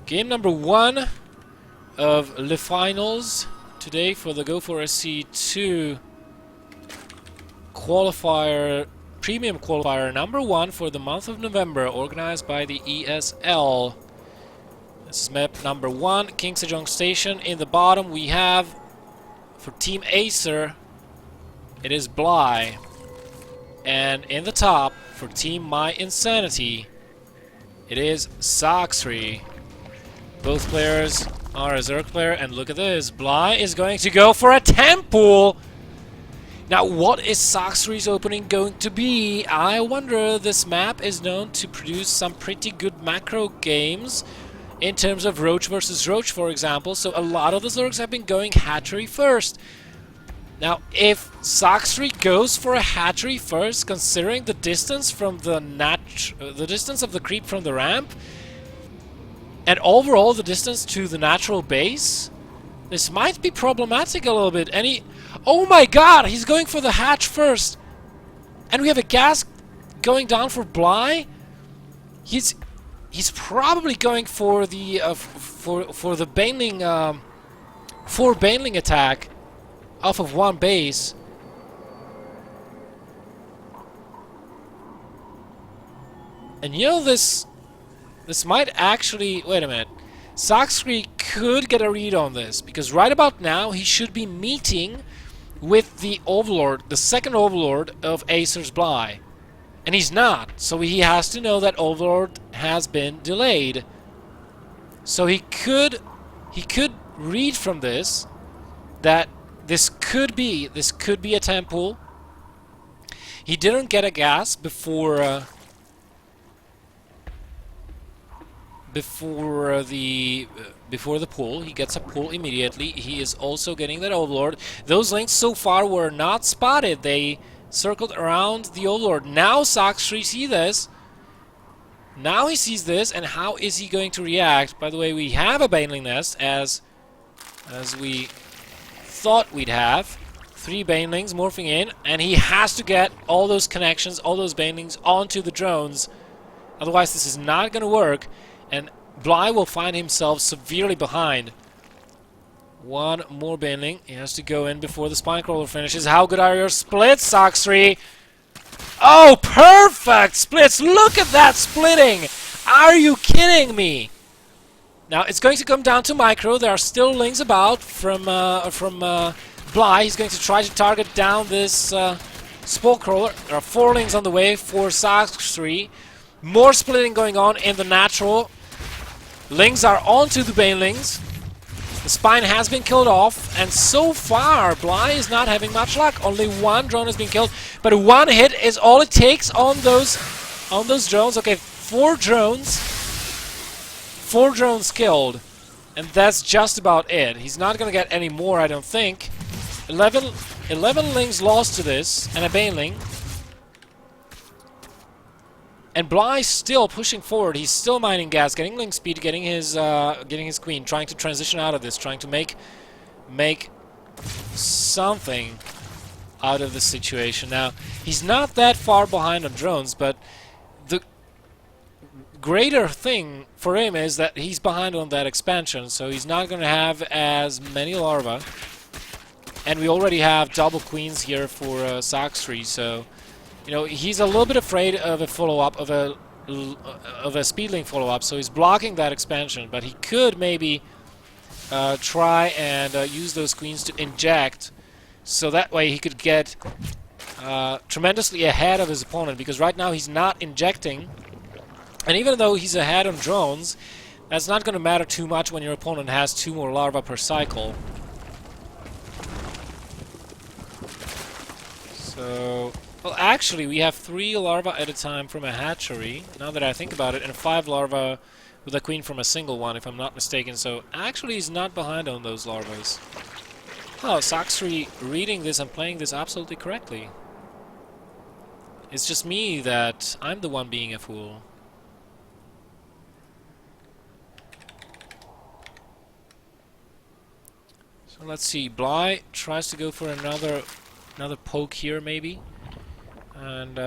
Game number 1 of the finals today for the Go4SC2 qualifier, premium qualifier number 1 for the month of November, organized by the ESL. This is map number 1, King Sejong Station. In the bottom we have, for Team Acer, it is Bly. And in the top, for Team My Insanity, it is Sacsri. Both players are a Zerg player, and look at this. Bly is going to go for a temple! Now, what is Sacsri's opening going to be? I wonder. This map is known to produce some pretty good macro games in terms of Roach versus Roach, for example, so a lot of the Zergs have been going hatchery first. Now, if Sacsri goes for a hatchery first, considering the distance from the distance of the creep from the ramp, and overall the distance to the natural base, this might be problematic a little bit. And he... Oh my god! He's going for the hatch first! And we have a gas going down for Bly? He's probably going for the for the baneling baneling attack off of one base. And you know, this might actually... Wait a minute. Sacsri could get a read on this, because right about now he should be meeting with the Overlord, the second Overlord of Acer's Bly. And he's not, so he has to know that Overlord has been delayed. So he could read from this that this could be a temple. He didn't get a gas before the pull. He gets a pull immediately. He is also getting that Overlord. Those links so far were not spotted. They circled around the Overlord. Now Sacsri sees this. Now he sees this, and how is he going to react? By the way, we have a Baneling Nest, as we thought we'd have. 3 Banelings morphing in, and he has to get all those connections, all those Banelings onto the drones. Otherwise this is not going to work, and Bly will find himself severely behind. One more Baneling. He has to go in before the Spinecrawler finishes. How good are your splits, Sacsri? Oh, perfect splits! Look at that splitting! Are you kidding me? Now, it's going to come down to micro. There are still lings about from Bly. He's going to try to target down this Spinecrawler. There are 4 lings on the way for Sacsri. More splitting going on in the natural. Lings are onto the Banelings. The Spine has been killed off, and so far Bly is not having much luck. Only 1 drone has been killed, but 1 hit is all it takes on those drones. Okay, 4 drones killed, and that's just about it. He's not gonna get any more, I don't think. 11 lings lost to this, and a Baneling. And Bly's still pushing forward. He's still mining gas, getting link speed, getting his queen, trying to transition out of this, trying to make something out of the situation. Now, he's not that far behind on drones, but the greater thing for him is that he's behind on that expansion, so he's not going to have as many larvae. And we already have double queens here for Sacsri, so... You know, he's a little bit afraid of a follow-up, of a speedling follow-up, so he's blocking that expansion. But he could maybe try and use those queens to inject, so that way he could get tremendously ahead of his opponent, because right now he's not injecting. And even though he's ahead on drones, that's not going to matter too much when your opponent has 2 more larvae per cycle. So... Well, actually, we have 3 larvae at a time from a hatchery, now that I think about it, and 5 larvae with a queen from a single one, if I'm not mistaken, so actually he's not behind on those larvae. Oh, Sacsri reading this and playing this absolutely correctly. It's just me that I'm the one being a fool. So let's see, Bly tries to go for another poke here, maybe. And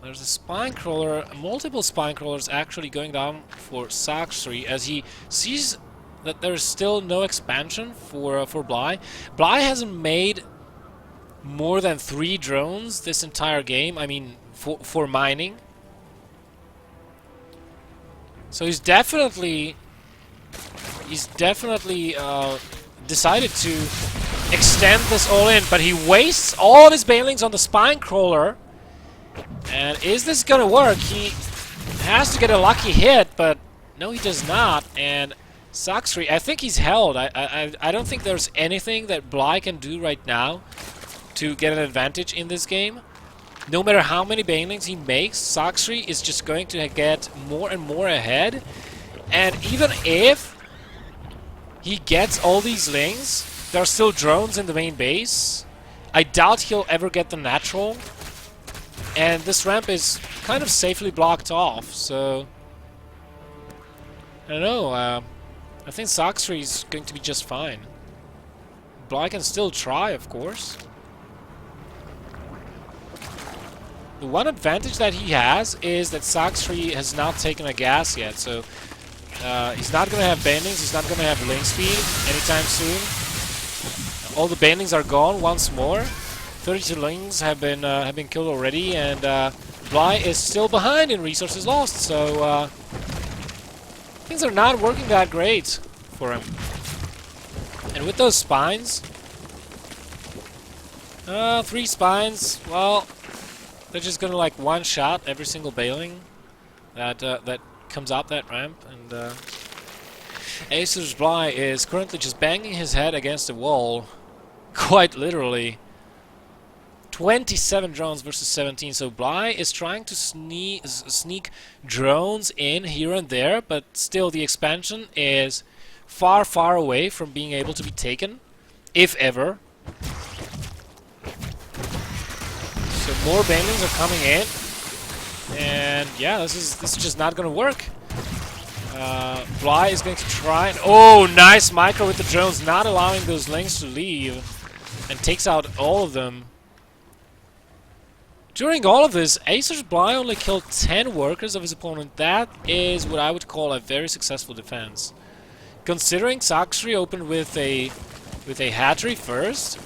There's a spine crawler, multiple spine crawlers actually going down for Sacsri as he sees that there's still no expansion for BelleNOiR. BelleNOiR hasn't made more than 3 drones this entire game. I mean, for mining. So he's definitely decided to extend this all in, but he wastes all of his banelings on the spine crawler. And is this gonna work? He has to get a lucky hit, but no, he does not. And Sacsri, I think he's held. I don't think there's anything that BelleNOiR can do right now to get an advantage in this game. No matter how many banelings he makes, Sacsri is just going to get more and more ahead. And even if he gets all these lings, there are still drones in the main base. I doubt he'll ever get the natural. And this ramp is kind of safely blocked off, so I don't know. I think Sacsri is going to be just fine. BelleNOiR can still try, of course. The one advantage that he has is that Sacsri has not taken a gas yet, so he's not going to have banelings, he's not going to have link speed anytime soon. All the banelings are gone once more. 32 lings have been killed already, and BelleNOiR is still behind in resources lost, so things are not working that great for him. And with those spines, 3 spines, well, they're just gonna like one-shot every single baneling that comes up that ramp, and Acer's BelleNOiR is currently just banging his head against the wall, quite literally. 27 drones versus 17, so BelleNOiR is trying to sneak drones in here and there, but still the expansion is far, far away from being able to be taken, if ever. So more banelings are coming in, and yeah, this is just not gonna work. BelleNOiR is going to try and oh, nice micro with the drones, not allowing those lings to leave, and takes out all of them. During all of this, Acer's BelleNOiR only killed 10 workers of his opponent. That is what I would call a very successful defense. Considering Sacsri opened with a hatchery first,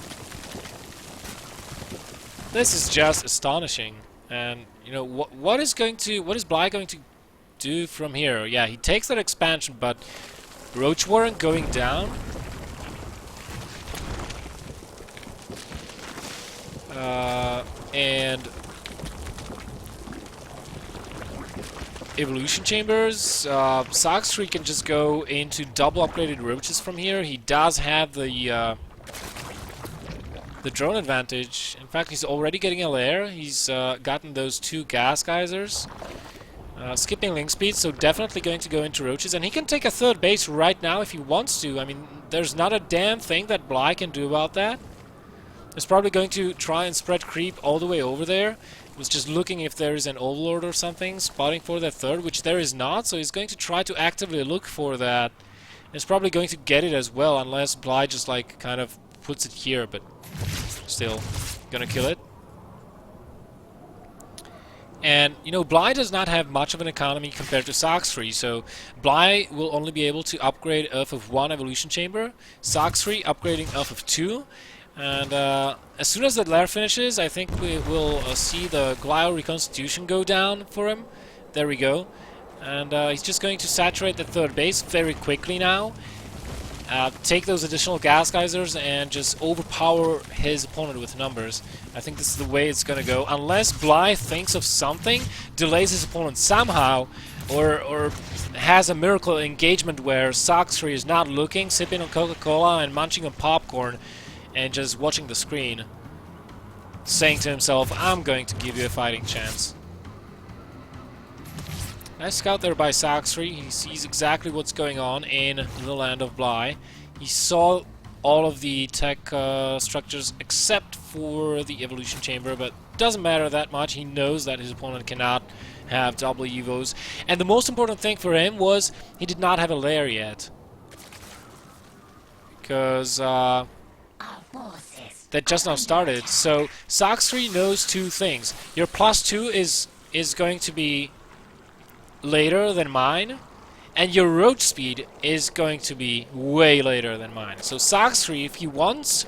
this is just astonishing. And you know what is BelleNOiR going to do from here? Yeah, he takes that expansion, but Roach Warren going down. And evolution chambers. Sacsri can just go into double upgraded roaches from here. He does have the drone advantage. In fact, he's already getting a lair. He's gotten those 2 gas geysers. Skipping link speed, so definitely going to go into roaches. And he can take a 3rd base right now if he wants to. I mean, there's not a damn thing that BelleNOiR can do about that. He's probably going to try and spread creep all the way over there. He was just looking if there is an overlord or something, spotting for that 3rd, which there is not, so he's going to try to actively look for that. He's probably going to get it as well, unless BelleNOiR just like kind of puts it here, but still gonna kill it. And you know, BelleNOiR does not have much of an economy compared to Sacsri, so BelleNOiR will only be able to upgrade off of 1 evolution chamber, Sacsri upgrading off of 2. And as soon as that lair finishes, I think we will see the Glial Reconstitution go down for him. There we go. And he's just going to saturate the 3rd base very quickly now. Take those additional gas geysers and just overpower his opponent with numbers. I think this is the way it's going to go. Unless BelleNOiR thinks of something, delays his opponent somehow, or has a miracle engagement where Sacsri is not looking, sipping on Coca-Cola and munching on popcorn, and just watching the screen, saying to himself, I'm going to give you a fighting chance. Nice scout there by Sacsri. He sees exactly what's going on in the land of BelleNOiR. He saw all of the tech structures except for the evolution chamber, but doesn't matter that much. He knows that his opponent cannot have double evos. And the most important thing for him was he did not have a lair yet. Because that just now started. So Sacsri knows 2 things. Your +2 is is going to be later than mine, and your roach speed is going to be way later than mine. So Sacsri, if he wants,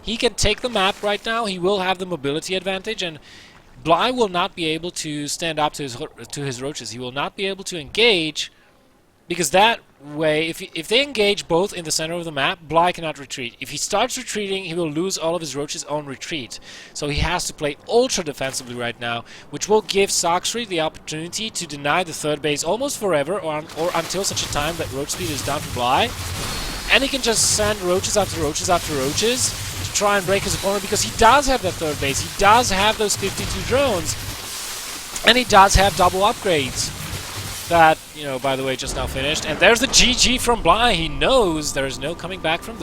he can take the map right now. He will have the mobility advantage, and BelleNOiR will not be able to stand up to his roaches. He will not be able to engage, because that way, if they engage both in the center of the map, BelleNOiR cannot retreat. If he starts retreating, he will lose all of his roaches on retreat. So he has to play ultra defensively right now, which will give Sacsri the opportunity to deny the third base almost forever, or until such a time that roach speed is down to BelleNOiR. And he can just send roaches after roaches after roaches to try and break his opponent, because he does have that third base. He does have those 52 drones, and he does have double upgrades. That, by the way, just now finished. And there's the GG from BelleNOiR. He knows there's no coming back from this.